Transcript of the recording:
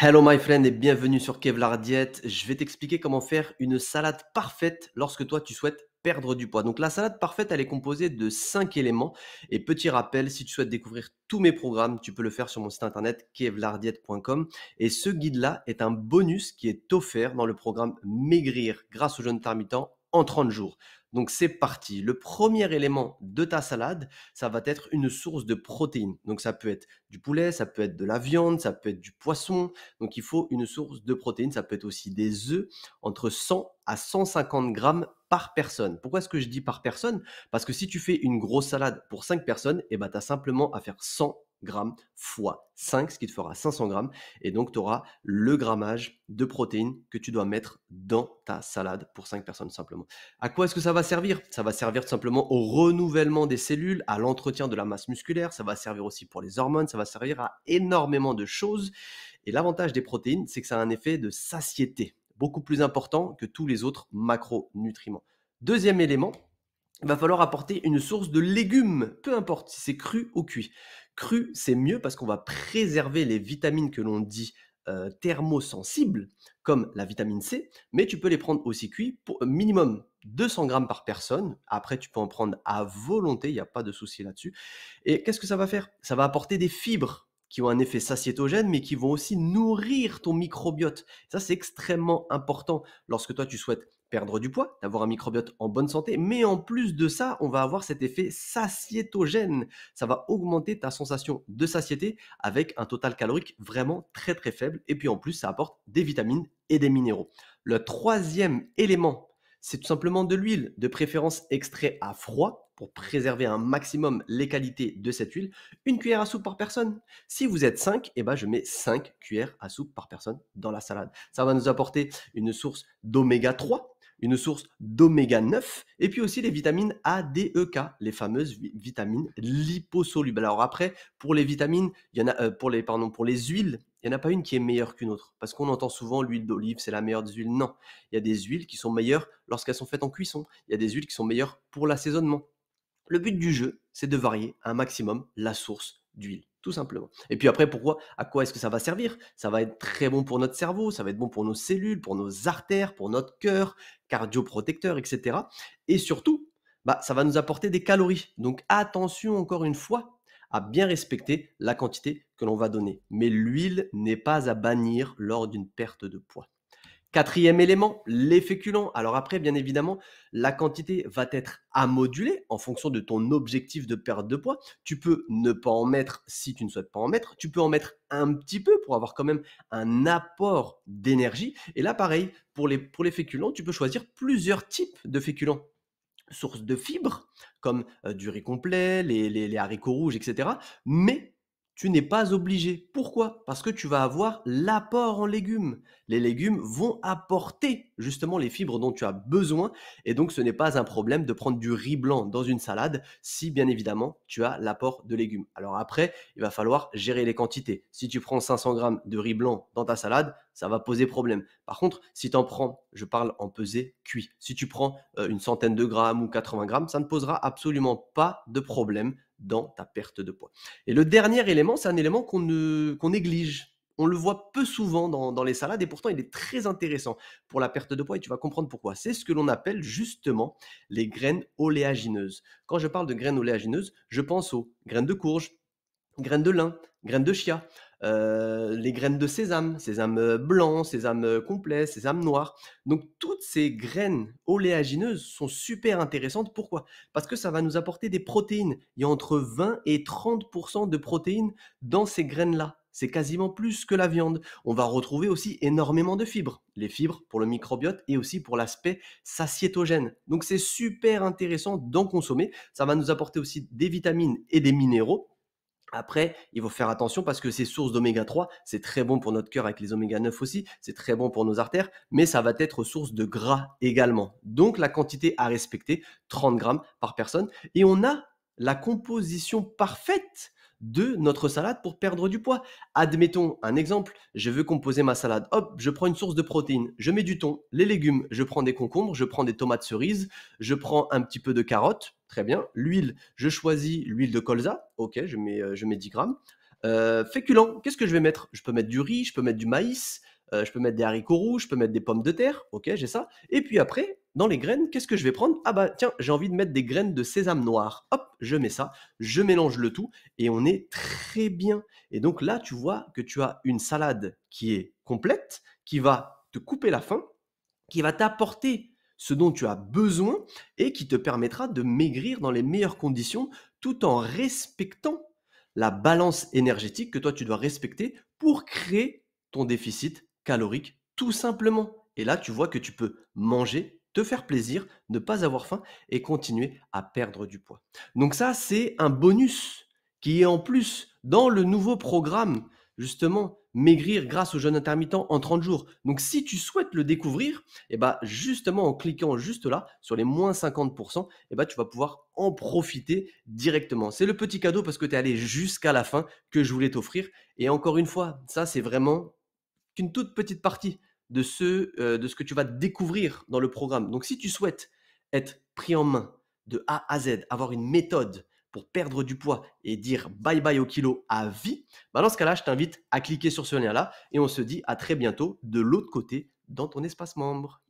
Hello my friend et bienvenue sur Kevlar Diet. Je vais t'expliquer comment faire une salade parfaite lorsque toi tu souhaites perdre du poids. Donc la salade parfaite, elle est composée de 5 éléments. Et petit rappel, si tu souhaites découvrir tous mes programmes, tu peux le faire sur mon site internet kevlardiet.com. Et ce guide-là est un bonus qui est offert dans le programme Maigrir grâce au jeûne intermittent en 30 jours. Donc c'est parti. Le premier élément de ta salade, ça va être une source de protéines. Donc ça peut être du poulet, ça peut être de la viande, ça peut être du poisson. Donc il faut une source de protéines, ça peut être aussi des œufs, entre 100 à 150 grammes par personne. Pourquoi est-ce que je dis par personne? Parce que si tu fais une grosse salade pour 5 personnes, tu as simplement à faire 100 grammes fois 5, ce qui te fera 500 grammes. Et donc, tu auras le grammage de protéines que tu dois mettre dans ta salade pour 5 personnes simplement. À quoi est-ce que ça va servir? Ça va servir tout simplement au renouvellement des cellules, à l'entretien de la masse musculaire, ça va servir aussi pour les hormones, ça va servir à énormément de choses. Et l'avantage des protéines, c'est que ça a un effet de satiété, beaucoup plus important que tous les autres macronutriments. Deuxième élément, il va falloir apporter une source de légumes, peu importe si c'est cru ou cuit. Cru, c'est mieux parce qu'on va préserver les vitamines que l'on dit thermosensibles, comme la vitamine C, mais tu peux les prendre aussi cuits pour minimum 200 grammes par personne. Après, tu peux en prendre à volonté, il n'y a pas de souci là-dessus. Et qu'est-ce que ça va faire? Ça va apporter des fibres qui ont un effet satiétogène, mais qui vont aussi nourrir ton microbiote. Ça, c'est extrêmement important lorsque toi, tu souhaites perdre du poids, d'avoir un microbiote en bonne santé, mais en plus de ça, on va avoir cet effet satiétogène. Ça va augmenter ta sensation de satiété avec un total calorique vraiment très très faible. Et puis en plus, ça apporte des vitamines et des minéraux. Le troisième élément, c'est tout simplement de l'huile, de préférence extrait à froid pour préserver un maximum les qualités de cette huile. Une cuillère à soupe par personne. Si vous êtes 5, je mets 5 cuillères à soupe par personne dans la salade. Ça va nous apporter une source d'oméga 3, une source d'oméga 9 et puis aussi les vitamines A, D, E, K, les fameuses vitamines liposolubles. Alors après, pour les vitamines, il y en a pour les huiles, il n'y en a pas une qui est meilleure qu'une autre parce qu'on entend souvent l'huile d'olive, c'est la meilleure des huiles. Non, il y a des huiles qui sont meilleures lorsqu'elles sont faites en cuisson. Il y a des huiles qui sont meilleures pour l'assaisonnement. Le but du jeu, c'est de varier un maximum la source d'huile, tout simplement. Et puis après, à quoi est-ce que ça va servir? Ça va être très bon pour notre cerveau, ça va être bon pour nos cellules, pour nos artères, pour notre cœur, cardioprotecteur, etc. Et surtout, ça va nous apporter des calories. Donc attention encore une fois à bien respecter la quantité que l'on va donner. Mais l'huile n'est pas à bannir lors d'une perte de poids. Quatrième élément, les féculents. Alors après, bien évidemment, la quantité va être à moduler en fonction de ton objectif de perte de poids. Tu peux ne pas en mettre si tu ne souhaites pas en mettre. Tu peux en mettre un petit peu pour avoir quand même un apport d'énergie. Et là, pareil, pour les féculents, tu peux choisir plusieurs types de féculents. Source de fibres, comme du riz complet, les haricots rouges, etc. Mais tu n'es pas obligé. Pourquoi? Parce que tu vas avoir l'apport en légumes. Les légumes vont apporter justement les fibres dont tu as besoin et donc ce n'est pas un problème de prendre du riz blanc dans une salade si bien évidemment tu as l'apport de légumes. Alors après, il va falloir gérer les quantités. Si tu prends 500 grammes de riz blanc dans ta salade, ça va poser problème. Par contre, si tu en prends, je parle en pesé cuit, si tu prends une centaine de grammes ou 80 grammes, ça ne posera absolument pas de problème dans ta perte de poids. Et le dernier élément, c'est un élément qu'on néglige. On le voit peu souvent dans les salades et pourtant il est très intéressant pour la perte de poids et tu vas comprendre pourquoi. C'est ce que l'on appelle justement les graines oléagineuses. Quand je parle de graines oléagineuses, je pense aux graines de courge, graines de lin, graines de chia, les graines de sésame, sésame, blanc, sésame, complet, sésame noir. Donc toutes ces graines oléagineuses sont super intéressantes. Pourquoi? Parce que ça va nous apporter des protéines. Il y a entre 20 et 30 de protéines dans ces graines-là. C'est quasiment plus que la viande. On va retrouver aussi énormément de fibres. Les fibres pour le microbiote et aussi pour l'aspect satiétogène. Donc c'est super intéressant d'en consommer. Ça va nous apporter aussi des vitamines et des minéraux. Après, il faut faire attention parce que ces sources d'oméga 3, c'est très bon pour notre cœur avec les oméga 9 aussi, c'est très bon pour nos artères, mais ça va être source de gras également. Donc la quantité à respecter, 30 grammes par personne. Et on a la composition parfaite de notre salade pour perdre du poids. Admettons un exemple, je veux composer ma salade. Hop, je prends une source de protéines, je mets du thon, les légumes, je prends des concombres, je prends des tomates cerises, je prends un petit peu de carottes, très bien. L'huile, je choisis l'huile de colza, ok, je mets 10 grammes. Féculents, qu'est-ce que je vais mettre? Je peux mettre du riz, je peux mettre du maïs, je peux mettre des haricots rouges, je peux mettre des pommes de terre. OK, j'ai ça et puis après, dans les graines, qu'est-ce que je vais prendre? Ah bah, tiens, j'ai envie de mettre des graines de sésame noir. Hop, je mets ça, je mélange le tout et on est très bien et donc là, tu vois que tu as une salade qui est complète, qui va te couper la faim, qui va t'apporter ce dont tu as besoin et qui te permettra de maigrir dans les meilleures conditions tout en respectant la balance énergétique que toi tu dois respecter pour créer ton déficit calorique tout simplement. Et là, tu vois que tu peux manger, te faire plaisir, ne pas avoir faim et continuer à perdre du poids. Donc ça, c'est un bonus qui est en plus dans le nouveau programme, justement, maigrir grâce au jeûne intermittent en 30 jours. Donc si tu souhaites le découvrir, et bah, justement en cliquant juste là, sur les moins 50%, et bah, tu vas pouvoir en profiter directement. C'est le petit cadeau parce que tu es allé jusqu'à la fin que je voulais t'offrir. Et encore une fois, ça c'est vraiment qu'une toute petite partie de ce que tu vas découvrir dans le programme. Donc si tu souhaites être pris en main de A à Z, avoir une méthode pour perdre du poids et dire bye bye au kilo à vie, bah dans ce cas-là, je t'invite à cliquer sur ce lien-là et on se dit à très bientôt de l'autre côté dans ton espace membre.